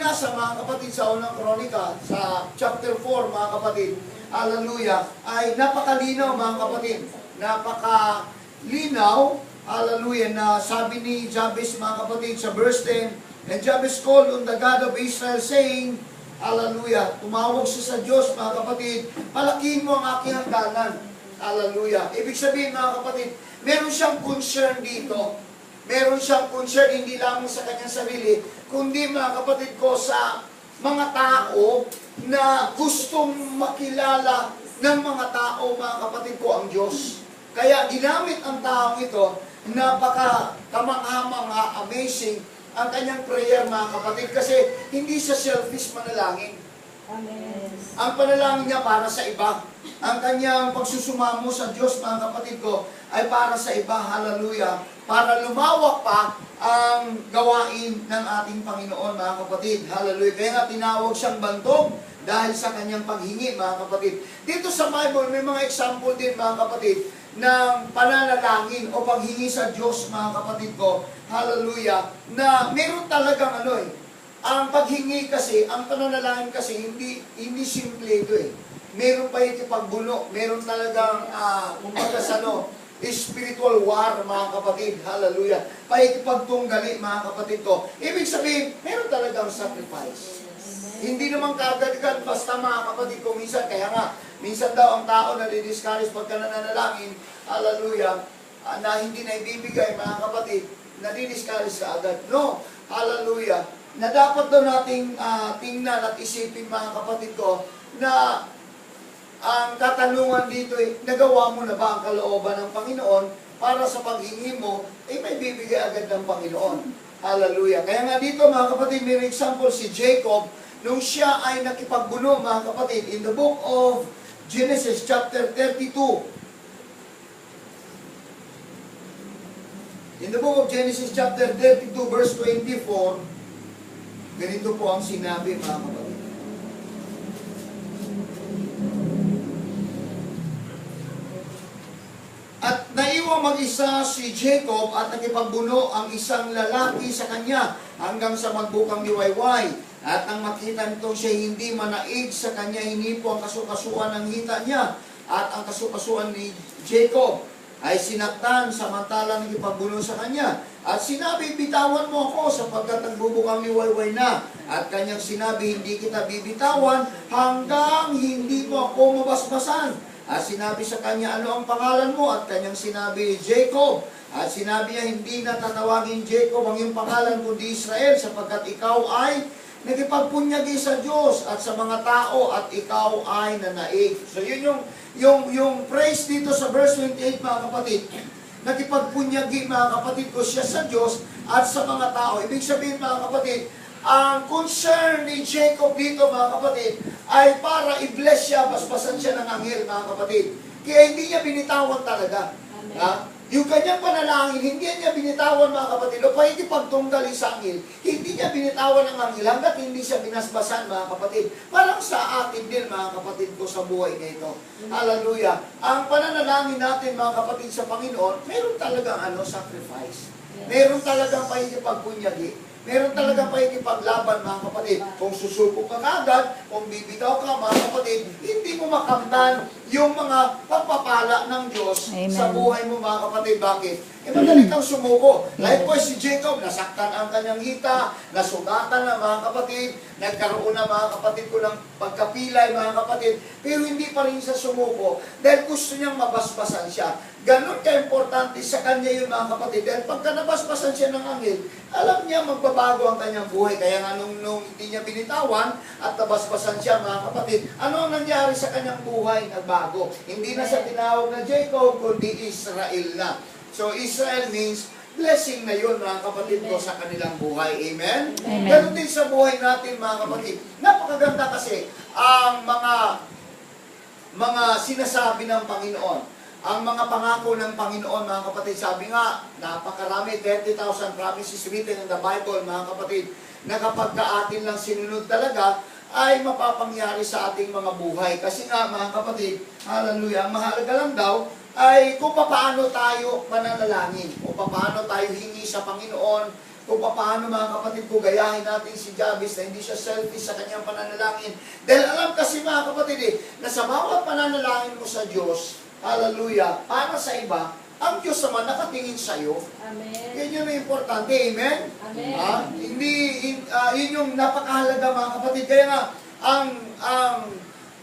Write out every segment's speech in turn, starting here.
binasa mga kapatid sa unang kronika, sa chapter 4 mga kapatid, hallelujah, ay napakalinaw mga kapatid, napakalinaw, hallelujah, na sabi ni Jabez mga kapatid sa verse 10, and Jabez called on the God of Israel saying, hallelujah, tumawag siya sa Diyos mga kapatid, palakihin mo ang aking hangganan, hallelujah. Ibig sabihin mga kapatid, meron siyang concern dito. Meron siyang concern hindi lamang sa kanyang sarili, kundi mga kapatid ko sa mga tao na gustong makilala ng mga tao, mga kapatid ko, ang Diyos. Kaya ginamit ang taong ito, napaka kamangha-mangha, amazing, ang kanyang prayer mga kapatid, kasi hindi siya selfish manalangin. Amen. Ang panalangin niya para sa iba. Ang kanyang pagsusumamo sa Diyos, mga kapatid ko, ay para sa iba, hallelujah, para lumawak pa ang gawain ng ating Panginoon, mga kapatid, hallelujah. Kaya nga tinawag siyang bantog dahil sa kanyang paghingi, mga kapatid. Dito sa Bible, may mga example din, mga kapatid, ng pananalangin o paghingi sa Diyos, mga kapatid ko, hallelujah, na meron talagang ang paghingi kasi, ang pananalangin kasi, hindi simple ito eh. Meron pa yung pagbuno, meron talagang, kumbaga sa spiritual war, mga kapatid, hallelujah. Paikipagtunggali, mga kapatid ko. Ibig sabihin, meron talagang sacrifice. Hindi naman kaagad-agad, basta mga kapatid ko, minsan, kaya nga, minsan daw ang tao na didiscourage pagka nananalangin, hallelujah, na hindi na ibibigay, mga kapatid, nadidiscourage ka agad. No, hallelujah, na dapat daw nating tingnan at isipin, mga kapatid ko, na ang katanungan dito ay, nagawa mo na ba ang kalooban ng Panginoon para sa paghingi mo, may bibigay agad ng Panginoon. Hallelujah. Kaya nga dito, mga kapatid, may example si Jacob, nung siya ay nakipagbuno, mga kapatid, in the book of Genesis chapter 32. In the book of Genesis chapter 32 verse 24, ganito po ang sinabi, mga kapatid. At naiwang mag-isa si Jacob at nakipagbuno ang isang lalaki sa kanya hanggang sa magbukang liwayway. At nang makita nitong siya hindi manaig sa kanya, hinipo ang kasukasuan ng hita niya. At ang kasukasuan ni Jacob ay sinaktan samantalang nakipagbuno sa kanya. At sinabi, bitawan mo ako sapagkat nagbubukang liwayway na. At kanyang sinabi, hindi kita bibitawan hanggang hindi mo ako mabasbasan. At sinabi sa kanya, ano ang pangalan mo? At kanyang sinabi, Jacob. At sinabi niya, hindi na tatawagin Jacob ang iyong pangalan, kundi Israel, sapagkat ikaw ay nakipagpunyagi sa Diyos at sa mga tao, at ikaw ay nanaig. So yun yung praise dito sa verse 28, mga kapatid. Nakipagpunyagi, mga kapatid ko, siya sa Diyos at sa mga tao. Ibig sabihin, mga kapatid, ang concern ni Jacob dito, mga kapatid, ay para i-bless siya, basbasan siya ng anghel, mga kapatid. Kaya hindi niya binitawan talaga. Yung kanyang panalangin, hindi niya binitawan, mga kapatid, o paikipagtunggali sa anghel, hindi niya binitawan ng anghel hanggat hindi siya binasbasan, mga kapatid. Parang sa atin din, mga kapatid ko, sa buhay na ito. Hallelujah. Ang pananalangin natin, mga kapatid, sa Panginoon, meron talagang sacrifice. Meron talagang paikipagpunyagi. Meron talagang paikipaglaban, mga kapatid. Kung susuko ka agad, kung bibitaw ka, mga kapatid, hindi mo makamtan yung mga pagpapala ng Diyos sa buhay mo, mga kapatid. Bakit? Madali kang sumuko. Likewise si Jacob, nasaktan ang kanyang hita, nasugatan na, mga kapatid, nagkaroon na, mga kapatid ko, ng pagkapilay, mga kapatid, pero hindi pa rin siya sumuko dahil gusto niyang mabasbasan siya. Ganon ka-importante sa kanya yung, mga kapatid, dahil pagka nabasbasan siya ng anghel, alam niya magbabago ang kanyang buhay. Kaya nga nung hindi niya binitawan at nabasbasan siya, mga kapatid, ano ang nangyari sa kanyang buhay? Nagbago. Hindi na siya tinawag na Jacob, kundi Israel na. So Israel means blessing na yun, mga kapatid ko, sa kanilang buhay. Amen? Ganon din sa buhay natin, mga kapatid. Napakaganda kasi ang mga sinasabi ng Panginoon. Ang mga pangako ng Panginoon, mga kapatid, sabi nga, napakarami, 30,000 promises written in the Bible, mga kapatid, na kapag atin lang sinunod talaga, ay mapapangyari sa ating mga buhay. Kasi nga, mga kapatid, hallelujah, ang mahalaga lang daw, ay kung paano tayo mananalangin, o paano tayo hingi sa Panginoon, kung paano mga kapatid ko, gayahin natin si Jabez na hindi siya selfish sa kanyang pananalangin. Dahil alam kasi mga kapatid na sa bawat pananalangin mo sa Diyos, hallelujah, para sa iba, ang Diyos naman nakatingin sa iyo. Amen. Yan yung importante, amen? Amen. Yun yung napakahalaga mga kapatid. Kaya nga, ang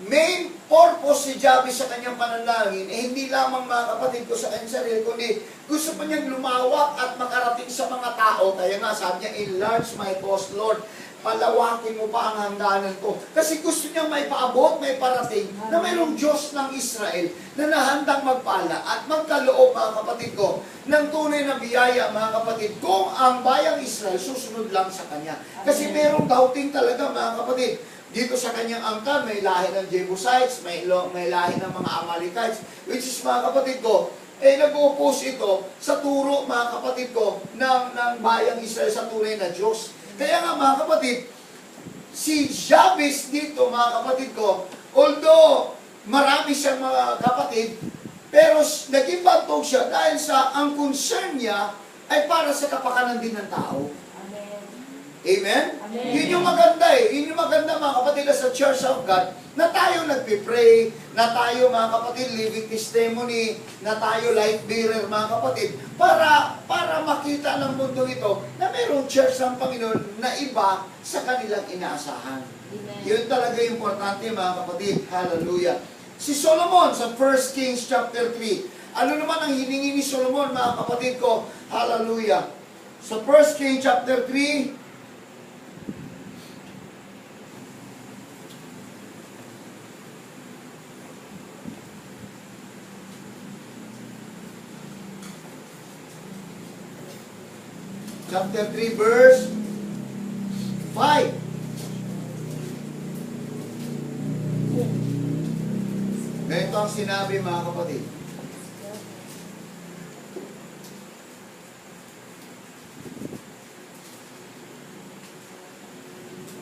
main purpose si Jabez sa kanyang panalangin, hindi lamang mga kapatid ko sa kanyang sarili, kundi gusto pa niyang lumawak at makarating sa mga tao. Kaya nga, sabi niya, enlarge my cause, Lord. Palawakin mo pa ang hangganan ko. Kasi gusto niyang may paabot, may parating, na mayroong Diyos ng Israel na nahandang magpala at magkaloob, mga kapatid ko, ng tunay na biyaya, mga kapatid, kung ang bayang Israel susunod lang sa Kanya. Kasi mayroong doubting talaga, mga kapatid. Dito sa kanyang angkan, may lahi ng Jebusites, may lahi ng mga Amalekites, which is, mga kapatid ko, nag-oppose ito sa turo, mga kapatid ko, ng bayang Israel sa tunay na Diyos. Kaya nga, mga kapatid, si Jabez dito, mga kapatid ko, although marami siyang mga kapatid, pero naging bantog siya dahil sa ang concern niya ay para sa kapakanan din ng tao. Amen? Amen. Yun yung maganda Yun yung maganda mga kapatid sa Church of God, na tayo nagpipray, na tayo mga kapatid living testimony, na tayo light bearer mga kapatid, para makita ng mundo ito na mayroong church ng Panginoon na iba sa kanilang inaasahan. Amen. Yun talaga importante mga kapatid. Hallelujah. Si Solomon sa 1 Kings chapter 3, ano naman ang hiningi ni Solomon mga kapatid ko? Hallelujah. Sa 1 Kings chapter 3, chapter 3, verse 5. Ganito ang sinabi mga kapatid.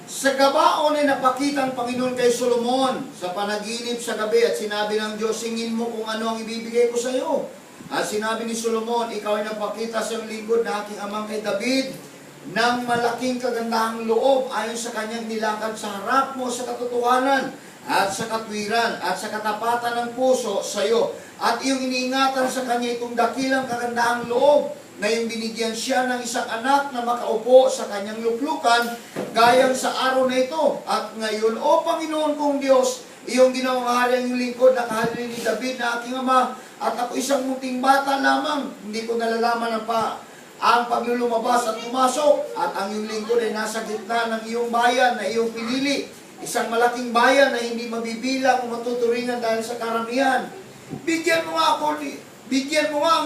Sa Gabaon ay napakita ang Panginoon kay Solomon sa panaginip sa gabi at sinabi ng Diyos, singin mo kung ano ang ibibigay ko sa iyo. At sinabi ni Solomon, ikaw ay nagpakita sa iyong lingkod na aking amang kay David ng malaking kagandahang loob ayon sa kanyang nilakad sa harap mo sa katotohanan at sa katwiran at sa katapatan ng puso sa iyo. At iyong iniingatan sa kanya itong dakilang kagandahang loob na yung binigyan siya ng isang anak na makaupo sa kanyang luklukan gayang sa araw na ito. At ngayon, O Panginoon kong Diyos, iyong ginawang hari ang iyong lingkod na kahari ni David na aking ama, at ako isang munting bata lamang, hindi ko nalalaman ang paglulumabas at pumasok, at ang iyong lingkod ay nasa gitna ng iyong bayan na iyong pinili, isang malaking bayan na hindi mabibilang o matuturingan dahil sa karamihan. Bigyan mo nga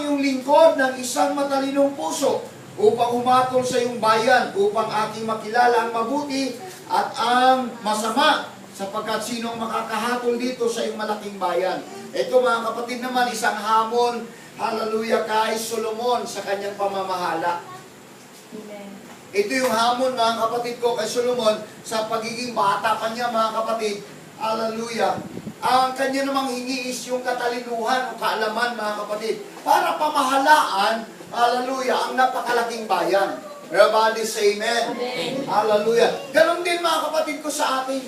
ang iyong lingkod ng isang matalinong puso upang humatol sa iyong bayan, upang aking makilala ang mabuti at ang masama, sapagkat sino ang makakahatol dito sa iyong malaking bayan. Ito mga kapatid naman, isang hamon, hallelujah, kay Solomon sa kanyang pamamahala. Amen. Ito yung hamon mga kapatid ko kay Solomon sa pagiging bata pa niya mga kapatid. Hallelujah. Ang kanya namang hingi is yung katalinuhan o kaalaman mga kapatid para pamahalaan, hallelujah, ang napakalaking bayan. Everybody say amen. Amen. Hallelujah. Ganon din mga kapatid ko sa atin.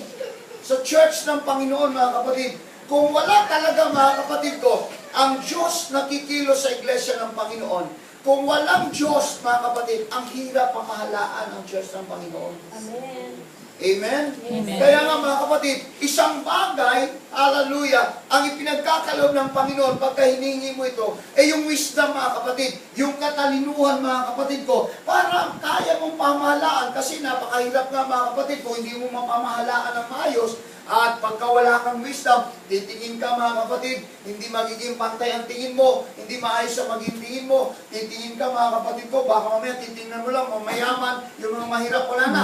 Sa church ng Panginoon mga kapatid. Kung wala talaga mga kapatid ko, ang Diyos nakikilos sa iglesia ng Panginoon. Kung walang Diyos mga kapatid, ang hirap pamahalaan ang church ng Panginoon. Amen. Amen? Amen. Kaya nga mga kapatid, isang bagay, hallelujah, ang ipinagkakaloob ng Panginoon pagka hiningi mo ito, yung wisdom mga kapatid, yung katalinuhan mga kapatid ko, para kaya mong pamahalaan, kasi napakahirap nga mga kapatid kung hindi mo mapamahalaan ng maayos. At pagka wala kang wisdom, titingin ka mga kapatid, hindi magiging pantay ang tingin mo, hindi maayos ang maging tingin mo, titingin ka mga kapatid ko, baka mamaya titingnan mo lang, mayaman, yung mga mahirap wala na,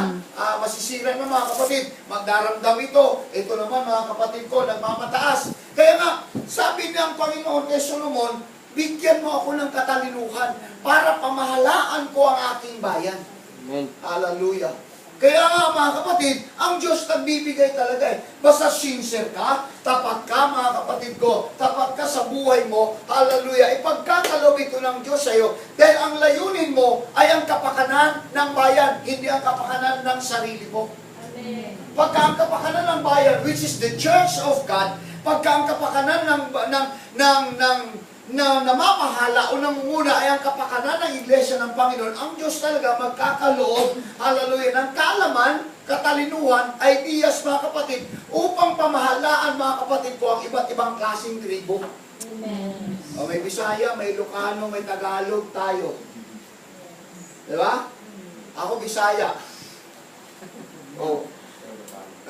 masisira na mga kapatid, magdaramdam ito naman mga kapatid ko, nagmamataas. Kaya nga, sabi ng Panginoon kay Solomon, bigyan mo ako ng katalinuhan para pamahalaan ko ang aking bayan. Amen. Hallelujah. Kaya nga mga kapatid, ang Diyos nagbibigay talaga eh. Basta sincere ka, tapat ka mga kapatid ko, tapat ka sa buhay mo, hallelujah, ipagkakalob ito ng Diyos sa iyo. Dahil ang layunin mo ay ang kapakanan ng bayan, hindi ang kapakanan ng sarili mo. Amen. Pagka ang kapakanan ng bayan, which is the church of God, pagka ang kapakanan na namamahala o namumuna ay ang kapakanan ng iglesia ng Panginoon, ang Diyos talaga magkakaloob, hallelujah, ng kaalaman, katalinuhan, ideas mga kapatid, upang pamahalaan mga kapatid ko ang iba't ibang klaseng tribo. Amen. O may Bisaya, may Ilocano, may Tagalog tayo. Diba? Ako Bisaya. O.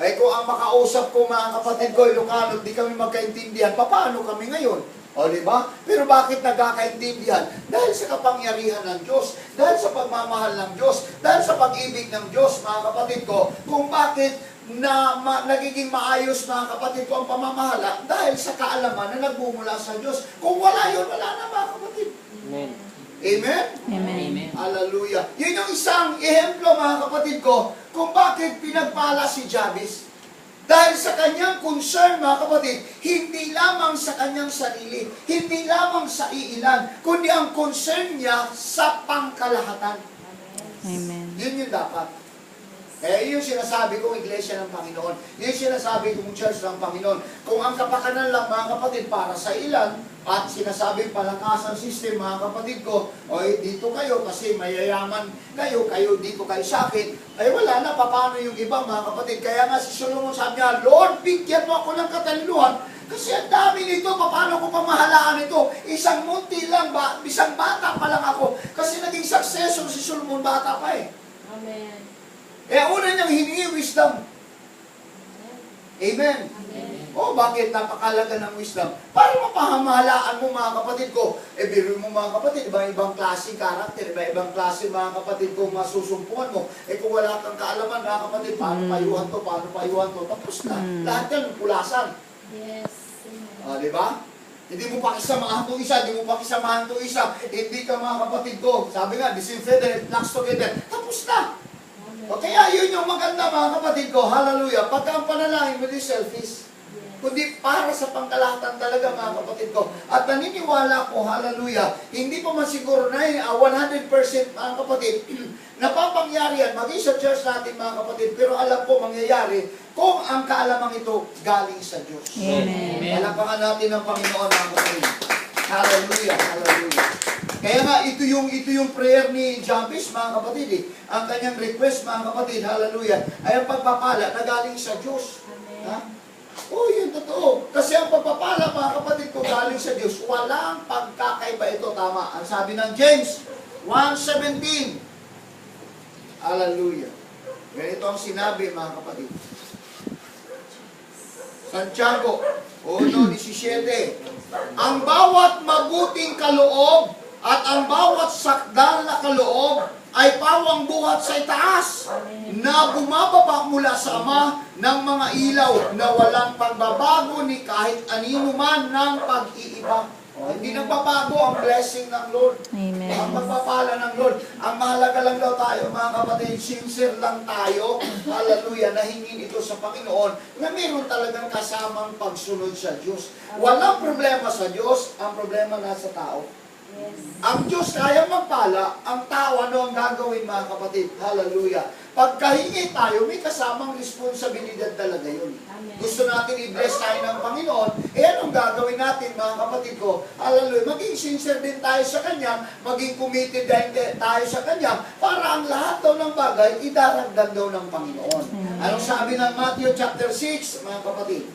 Ay kung ang makausap ko mga kapatid ko Ilocano, di kami magkaintindihan, paano kami ngayon? O, di ba? Pero bakit nagkakaintindihan? Dahil sa kapangyarihan ng Diyos, dahil sa pagmamahal ng Diyos, dahil sa pag-ibig ng Diyos, mga kapatid ko, kung bakit nagiging maayos, mga kapatid ko, ang pamamahala, dahil sa kaalaman na nagmumula sa Diyos. Kung wala yun, wala na, mga kapatid. Amen. Amen? Amen. Hallelujah. Yun yung isang ehemplo, mga kapatid ko, kung bakit pinagpala si Jabez. Dahil sa kanyang concern, mga kapatid, hindi lamang sa kanyang sarili, hindi lamang sa iilan, kundi ang concern niya sa pangkalahatan. Amen. Yun yung dapat. Yun yung sinasabi kong iglesia ng Panginoon. Yun yung sinasabi kong church ng Panginoon. Kung ang kapakanan lang, mga kapatid, para sa ilan, at sinasabing palakasan system, mga kapatid ko, o dito kayo kasi mayayaman kayo, dito kayo sa akin, ay wala na, paano yung iba, mga kapatid? Kaya nga si Solomon sabi niya, Lord, bigyan mo ako ng katalinuhan, kasi ang dami nito, paano ko pamahalaan ito? Isang munti lang, isang bata pa lang ako, kasi naging successor si Solomon, bata pa eh. Amen. Una niyang hiningi wisdom. Amen. Amen. Bakit napakalaga ng wisdom? Para mapahamalaan mo mga kapatid ko. Biro mo mga kapatid, ibang klaseng karakter, ibang klase mga kapatid ko masusumpungan mo. Kung wala kang kaalaman mga kapatid, paano payuhan to, tapos na. Lahat yan, pulasan. Yes. Amen. Di ba? Hindi mo pakisamahan itong isa, hindi ka mga kapatid ko. Sabi nga, disinfected, knocks together. Tapos na. O kaya yun yung maganda mga kapatid ko, hallelujah, pagka ang panalangin mo di selfish, kundi para sa pangkalahatan talaga mga kapatid ko. At naniniwala ko, hallelujah, hindi pa man siguro na 100% mga kapatid, napapangyari yan, maging sa church natin mga kapatid, pero alam ko mangyayari kung ang kaalamang ito galing sa Diyos. Amen. Palapakan natin ang Panginoon mga kapatid. Hallelujah, hallelujah. Kaya nga, ito yung prayer ni Jabez, mga kapatid eh. Ang kanyang request, mga kapatid, hallelujah, ay ang pagpapala na galing sa Diyos. Amen. Ha? Yun totoo. Kasi ang pagpapala, mga kapatid ko, galing sa Diyos. Walang pagkakaiba ito, tama. Ang sabi ng James 1:17. Hallelujah. Ganito ang sinabi, mga kapatid. Santiago 1:17. Ang bawat mabuting kaloob at ang bawat sakdal na kaloob ay pawang buhat sa itaas na bumababa mula sa Ama ng mga ilaw na walang pagbabago ni kahit anino man ng pag-iiba. Hindi nagbabago ang blessing ng Lord. Amen. Ang pagpapala ng Lord. Ang mahalaga lang daw tayo, mga kapatid, sincere lang tayo, hallelujah, na hingin ito sa Panginoon, na meron talagang kasamang pagsunod sa Diyos. Walang problema sa Diyos, ang problema nasa tao. Yes. Ang Diyos kaya magpala, ang tao ano ang gagawin mga kapatid? Hallelujah. Pagkahingi tayo, may kasamang responsibilidad talaga yun. Amen. Gusto natin i-bless tayo ng Panginoon, anong gagawin natin mga kapatid ko? Hallelujah. Maging sincere din tayo sa Kanya, maging committed din tayo sa Kanya, para ang lahat daw ng bagay, idaragdag daw ng Panginoon. Anong sabi ng Matthew chapter 6, mga kapatid?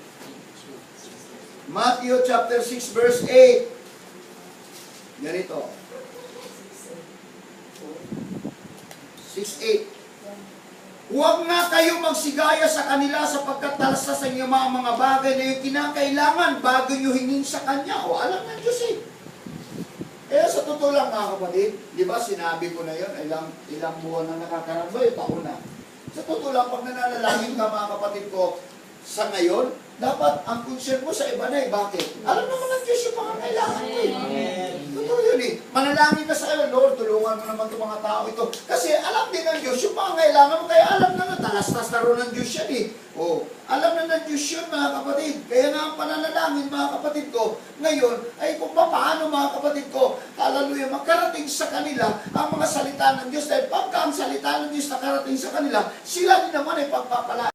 Matthew chapter 6 verse 8. Ganito. 6:8. Huwag nga kayo magsigaya sa kanila sapagkat talasa sa inyo mga bagay na yung kinakailangan bago nyo hingin sa Kanya. Alam ng Diyos eh. Kaya sa totoo lang mga kapatid, di ba sinabi ko na yun, ilang buwan na nakakaraan ba, taon na. Sa totoo lang, pag nananalangin ka mga kapatid ko, sa ngayon, dapat ang concern mo sa iba na eh. Bakit? Alam naman ng Diyos yung mga kailangan ko eh. Totoo yun eh. Manalangin ka sa iyo, Lord, tulungan mo naman itong mga tao ito. Kasi alam din ng Diyos yung pangangailangan mo, kaya alam na talastas na rin ng Diyos yan eh. Oh, alam na ng Diyos yun, mga kapatid. Kaya nga ang pananalangin, mga kapatid ko, ngayon, ay kung paano, mga kapatid ko, hallelujah, makarating sa kanila ang mga salita ng Diyos. Dahil pagka ang salita ng Diyos nakarating sa kanila, sila din naman ay pagpapala.